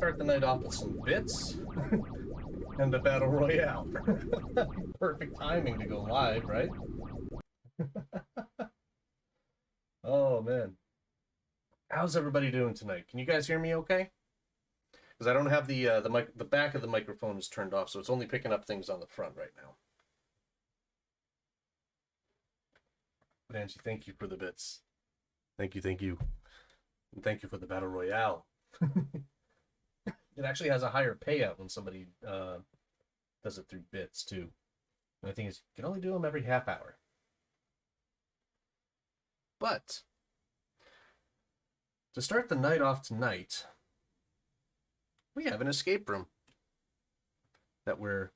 start the night off with some bits and the Battle Royale. Perfect timing to go live, right? Oh, man. How's everybody doing tonight? Can you guys hear me okay? Because I don't have the back of the microphone is turned off, so it's only picking up things on the front right now. But Angie, thank you for the bits. Thank you, thank you. And thank you for the Battle Royale. It actually has a higher payout when somebody does it through bits, too. And the thing is, you can only do them every half hour. But to start the night off tonight, we have an escape room that we're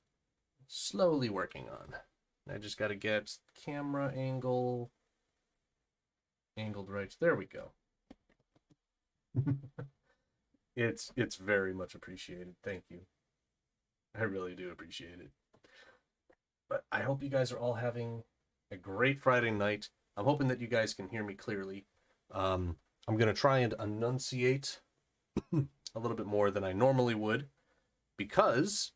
slowly working on. I just got to get camera angled right. There we go. It's very much appreciated. Thank you. I really do appreciate it. But I hope you guys are all having a great Friday night. I'm hoping that you guys can hear me clearly. I'm going to try and enunciate a little bit more than I normally would because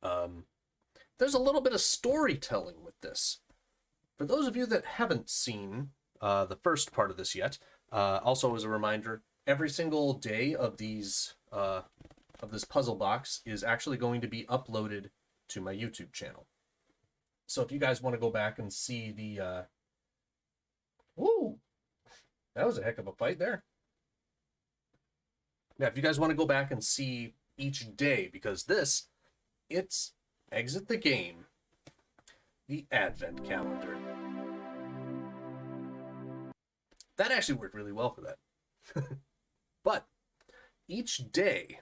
there's a little bit of storytelling with this. For those of you that haven't seen the first part of this yet, also as a reminder, every single day of these of this puzzle box is actually going to be uploaded to my YouTube channel. So if you guys want to go back and see the woo, that was a heck of a fight there. Yeah, if you guys want to go back and see each day, because it's Exit the Game, the Advent Calendar. That actually worked really well for that. But each day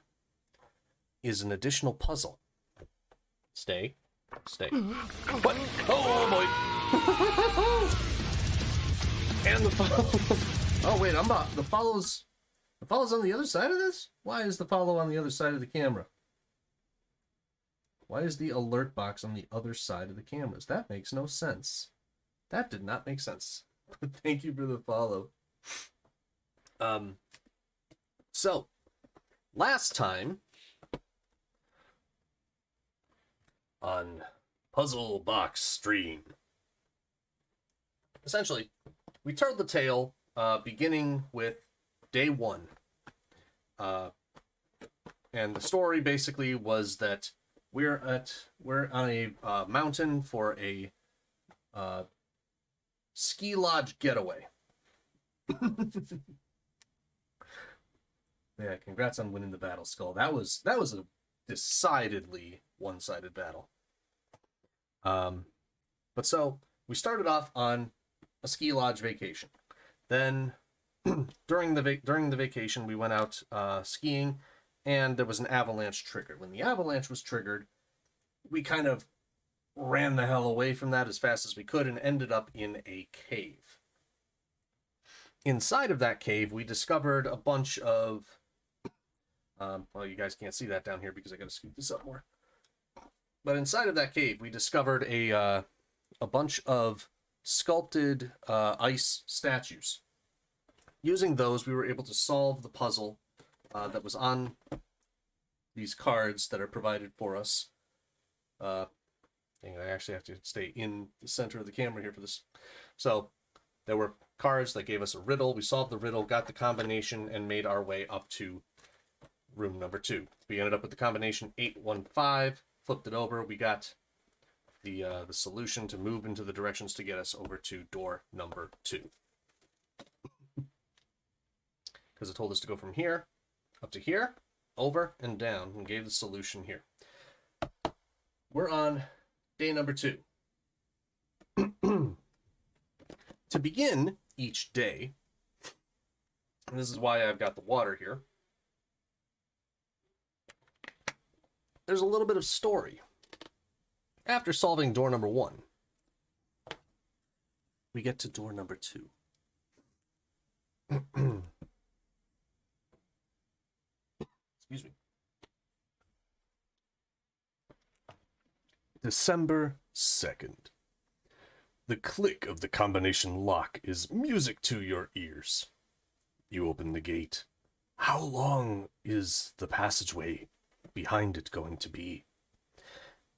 is an additional puzzle. Stay. What? Oh boy! And the follow. Oh wait, the follow's on the other side of this? Why is the follow on the other side of the camera? Why is the alert box on the other side of the cameras? That makes no sense. That did not make sense. Thank you for the follow. So last time on Puzzle Box Stream, essentially, we told the tale beginning with day one. And the story basically was that we're on a mountain for a ski lodge getaway. Yeah, congrats on winning the battle, Skull. That was a decidedly one-sided battle. But so we started off on a ski lodge vacation. Then during the vacation, we went out skiing, and there was an avalanche triggered. When the avalanche was triggered, we kind of ran the hell away from that as fast as we could and ended up in a cave. Inside of that cave, we discovered a bunch of well, you guys can't see that down here because I got to scoot this up more. But inside of that cave, we discovered a bunch of sculpted ice statues. Using those, we were able to solve the puzzle that was on these cards that are provided for us. I actually have to stay in the center of the camera here for this. So there were cards that gave us a riddle. We solved the riddle, got the combination, and made our way up to room number 2. We ended up with the combination 815, flipped it over. We got the solution to move into the directions to get us over to door number 2. Because it told us to go from here up to here, over and down, and gave the solution here. We're on day number 2. To begin each day, and this is why I've got the water here, there's a little bit of story. After solving door number 1, we get to door number 2. Excuse me. December 2nd. The click of the combination lock is music to your ears. You open the gate, How long is the passageway behind it going to be?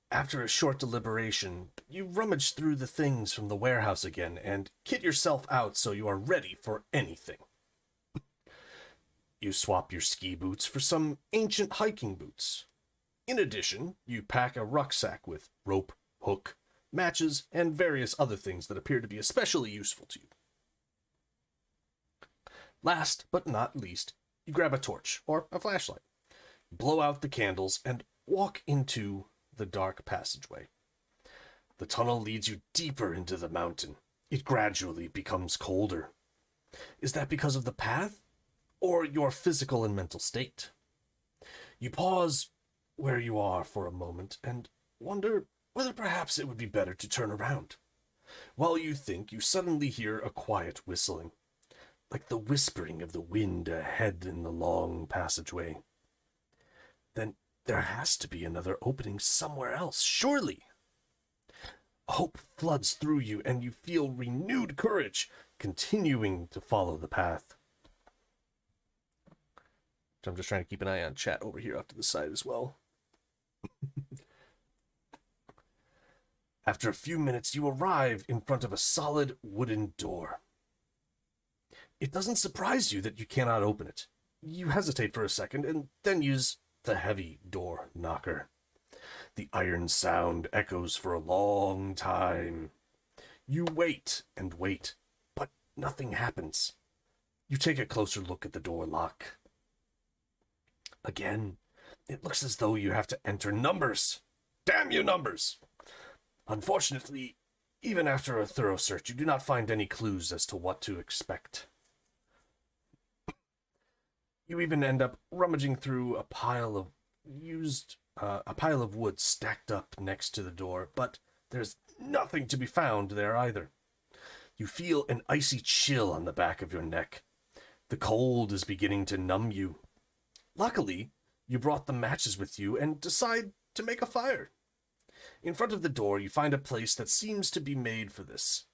After a short deliberation, you rummage through the things from the warehouse again and kit yourself out so you are ready for anything. You swap your ski boots for some ancient hiking boots. In addition, you pack a rucksack with rope, hook, matches, and various other things that appear to be especially useful to you. Last but not least, you grab a torch or a flashlight, blow out the candles, and walk into the dark passageway. The tunnel leads you deeper into the mountain. It gradually becomes colder. Is that because of the path, or your physical and mental state? You pause where you are for a moment and wonder whether perhaps it would be better to turn around. While you think, you suddenly hear a quiet whistling, like the whispering of the wind ahead in the long passageway. Then there has to be another opening somewhere else, surely. Hope floods through you, and you feel renewed courage, continuing to follow the path. I'm just trying to keep an eye on chat over here off to the side as well. After a few minutes, you arrive in front of a solid wooden door. It doesn't surprise you that you cannot open it. You hesitate for a second and then use the heavy door knocker. The iron sound echoes for a long time. You wait and wait, but nothing happens. You take a closer look at the door lock. Again, it looks as though you have to enter numbers. Damn you, numbers! Unfortunately, even after a thorough search, you do not find any clues as to what to expect. You even end up rummaging through a pile of wood stacked up next to the door, but there's nothing to be found there either. You feel an icy chill on the back of your neck. The cold is beginning to numb you. Luckily, you brought the matches with you and decide to make a fire. In front of the door, you find a place that seems to be made for this.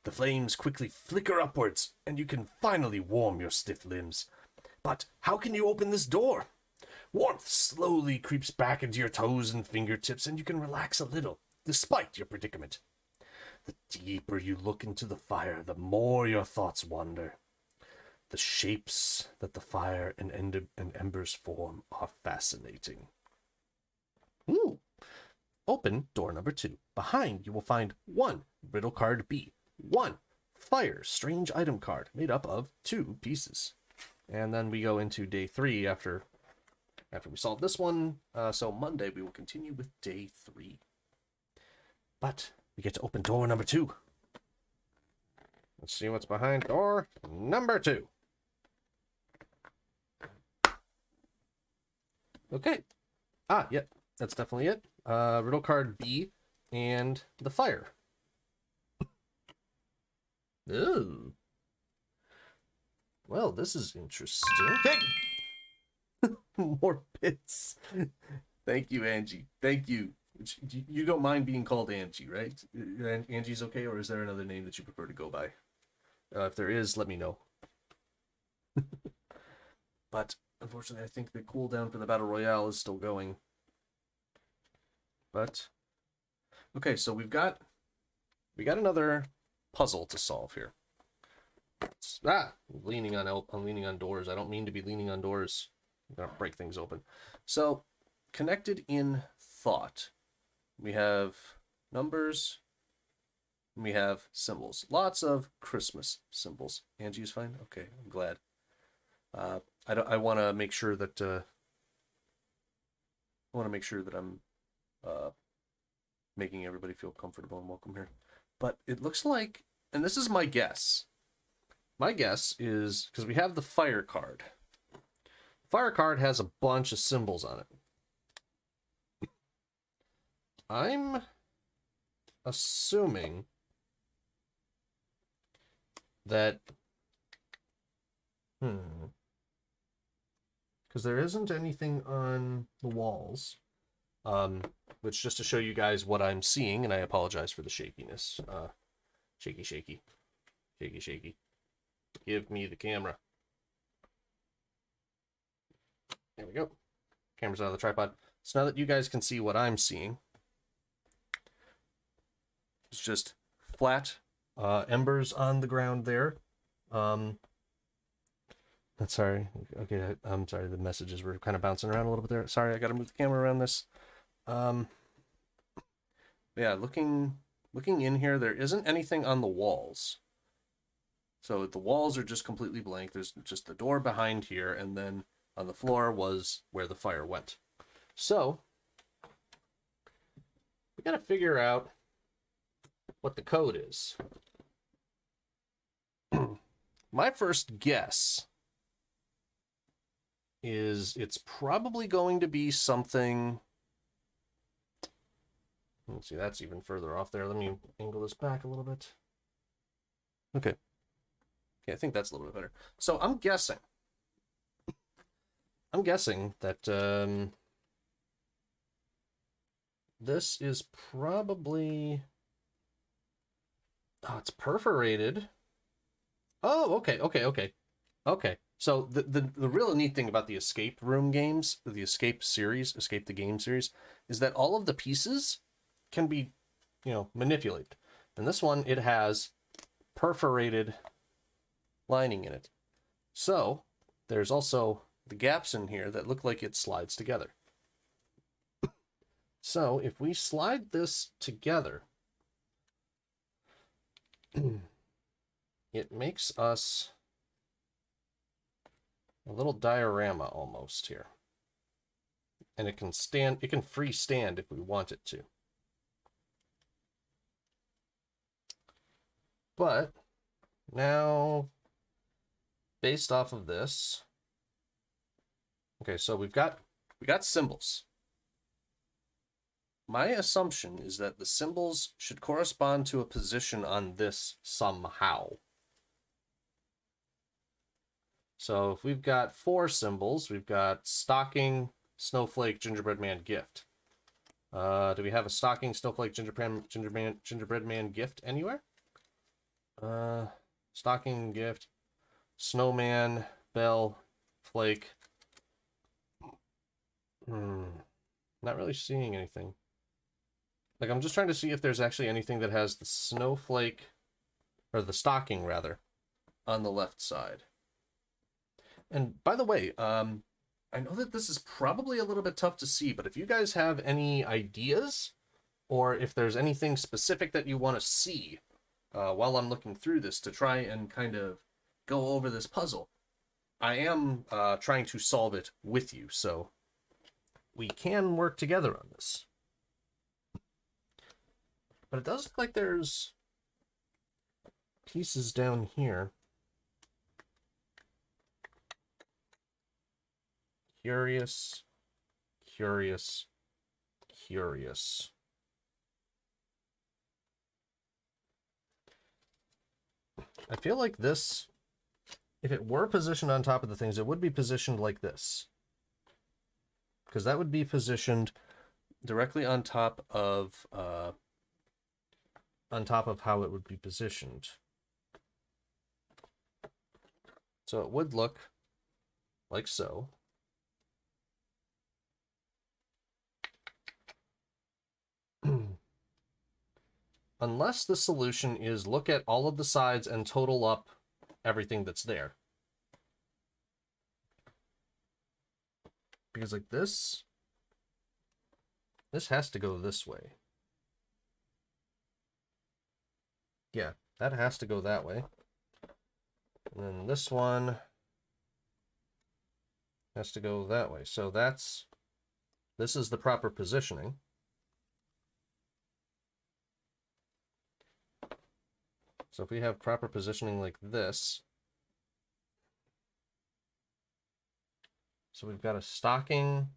The flames quickly flicker upwards, and you can finally warm your stiff limbs. But how can you open this door? Warmth slowly creeps back into your toes and fingertips, and you can relax a little, despite your predicament. The deeper you look into the fire, the more your thoughts wander. The shapes that the fire and embers form are fascinating. Ooh. Open door number 2. Behind, you will find 1 riddle card B, 1 fire strange item card made up of 2 pieces. And then we go into day 3 after we solve this one. So Monday we will continue with day 3. But we get to open door number 2. Let's see what's behind door number 2. Okay. Yep, that's definitely it. Riddle card B and the fire. Ooh. Well, this is interesting. Hey! More bits. Thank you, Angie. Thank you. You don't mind being called Angie, right? Angie's okay, or is there another name that you prefer to go by? If there is, let me know. But unfortunately, I think the cooldown for the Battle Royale is still going. But okay, so we got another puzzle to solve here. Leaning on doors. I don't mean to be leaning on doors. I'm gonna break things open. So, connected in thought, we have numbers. And we have symbols. Lots of Christmas symbols. Angie's fine. Okay, I'm glad. I want to make sure that I'm making everybody feel comfortable and welcome here. But it looks like, and this is my guess. My guess is, because we have the fire card. Fire card has a bunch of symbols on it. I'm assuming that, because there isn't anything on the walls, which just to show you guys what I'm seeing, and I apologize for the shakiness. Shaky. Give me the camera. There we go. Camera's out of the tripod. So now that you guys can see what I'm seeing, it's just flat embers on the ground there. Sorry. Okay, I'm sorry. The messages were kind of bouncing around a little bit there. Sorry, I got to move the camera around this. Yeah, looking in here, there isn't anything on the walls. So the walls are just completely blank. There's just the door behind here, and then on the floor was where the fire went. So we got to figure out what the code is. My first guess is it's probably going to be something. Let's see, that's even further off there. Let me angle this back a little bit. Okay. Okay, I think that's a little bit better. So I'm guessing that this is probably... Oh, it's perforated. Oh, okay. So the real neat thing about the escape room games, the Escape the Game series, is that all of the pieces can be, manipulated. And this one, it has perforated lining in it. So there's also the gaps in here that look like it slides together. So if we slide this together, it makes us a little diorama almost here. And it can freestand if we want it to. But now, based off of this, okay, so we got symbols. My assumption is that the symbols should correspond to a position on this somehow. So if we've got 4 symbols, we've got stocking, snowflake, gingerbread man, gift. Do we have a stocking, snowflake, gingerbread man gift anywhere? Stocking, gift, snowman, bell, flake. Not really seeing anything. Like, I'm just trying to see if there's actually anything that has the snowflake, or the stocking rather, on the left side. And by the way, I know that this is probably a little bit tough to see, but if you guys have any ideas, or if there's anything specific that you want to see while I'm looking through this to try and kind of go over this puzzle, I am trying to solve it with you, so we can work together on this. But it does look like there's pieces down here. Curious. I feel like this, if it were positioned on top of the things, it would be positioned like this. Because that would be positioned directly on top of how it would be positioned. So it would look like so. Unless the solution is look at all of the sides and total up everything that's there. Because like this has to go this way. Yeah, that has to go that way. And then this one has to go that way. So this is the proper positioning. So if we have proper positioning like this, so we've got a stocking,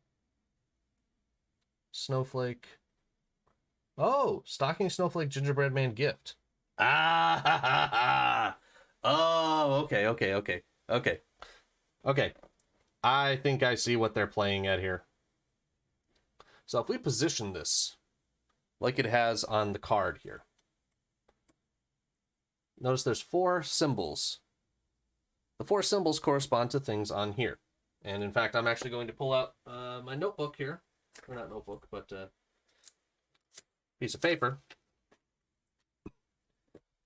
snowflake. Oh, stocking, snowflake, gingerbread man, gift. Ah, ha, ha, ha. Oh, okay. I think I see what they're playing at here. So if we position this like it has on the card here, notice there's 4 symbols. The 4 symbols correspond to things on here. And in fact, I'm actually going to pull out my notebook here. Or not notebook, but piece of paper.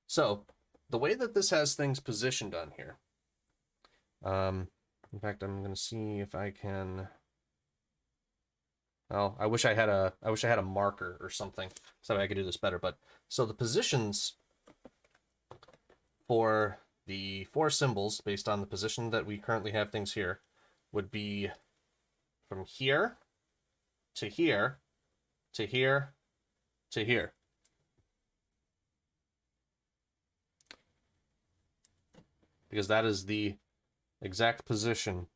So, the way that this has things positioned on here, in fact, I'm going to see if I can. Oh, I wish I had a marker or something so I could do this better. But so the positions for the 4 symbols, based on the position that we currently have things here, would be from here to here to here to here. Because that is the exact position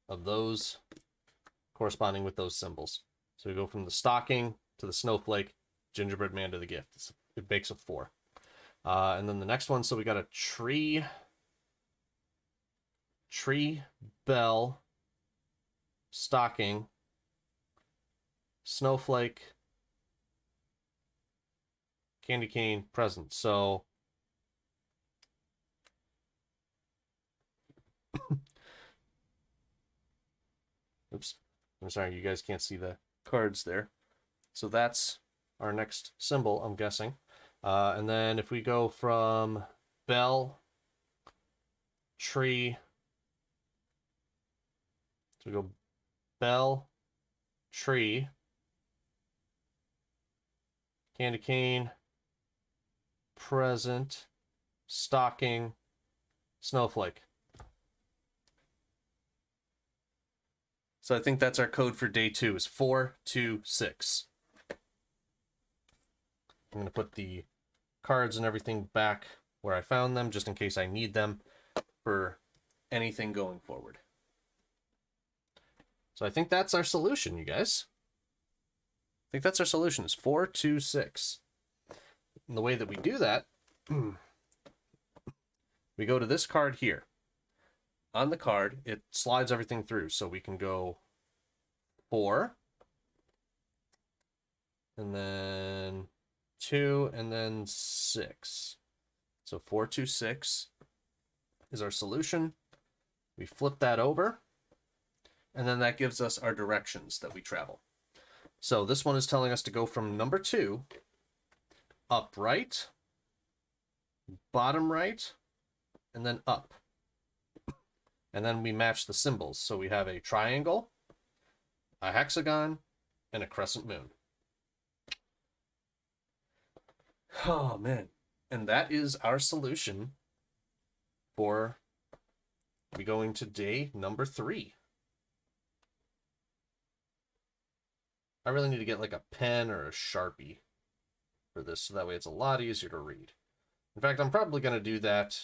of those corresponding with those symbols. So we go from the stocking to the snowflake, gingerbread man to the gift. It makes a 4. And then the next one, so we got a tree, bell, stocking, snowflake, candy cane, present. So oops, I'm sorry, you guys can't see the cards there. So that's our next symbol, I'm guessing. And then if we go from bell, tree, so we go bell, tree, candy cane, present, stocking, snowflake. So I think that's our code for day 2 is 426. I'm going to put the cards and everything back where I found them, just in case I need them for anything going forward. So I think that's our solution, you guys. I think that's our solution is 426. And the way that we do that, we go to this card here. On the card, it slides everything through. So we can go 4, and then 2, and then 6. So 426 is our solution. We flip that over, and then that gives us our directions that we travel. So this one is telling us to go from number 2, up right, bottom right, and then up. And then we match the symbols. So we have a triangle, a hexagon, and a crescent moon. Oh, man. And that is our solution for we going to day number 3. I really need to get like a pen or a Sharpie for this, so that way it's a lot easier to read. In fact, I'm probably going to do that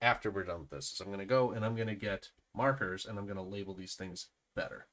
after we're done with this. So I'm going to go and I'm going to get markers and I'm going to label these things better.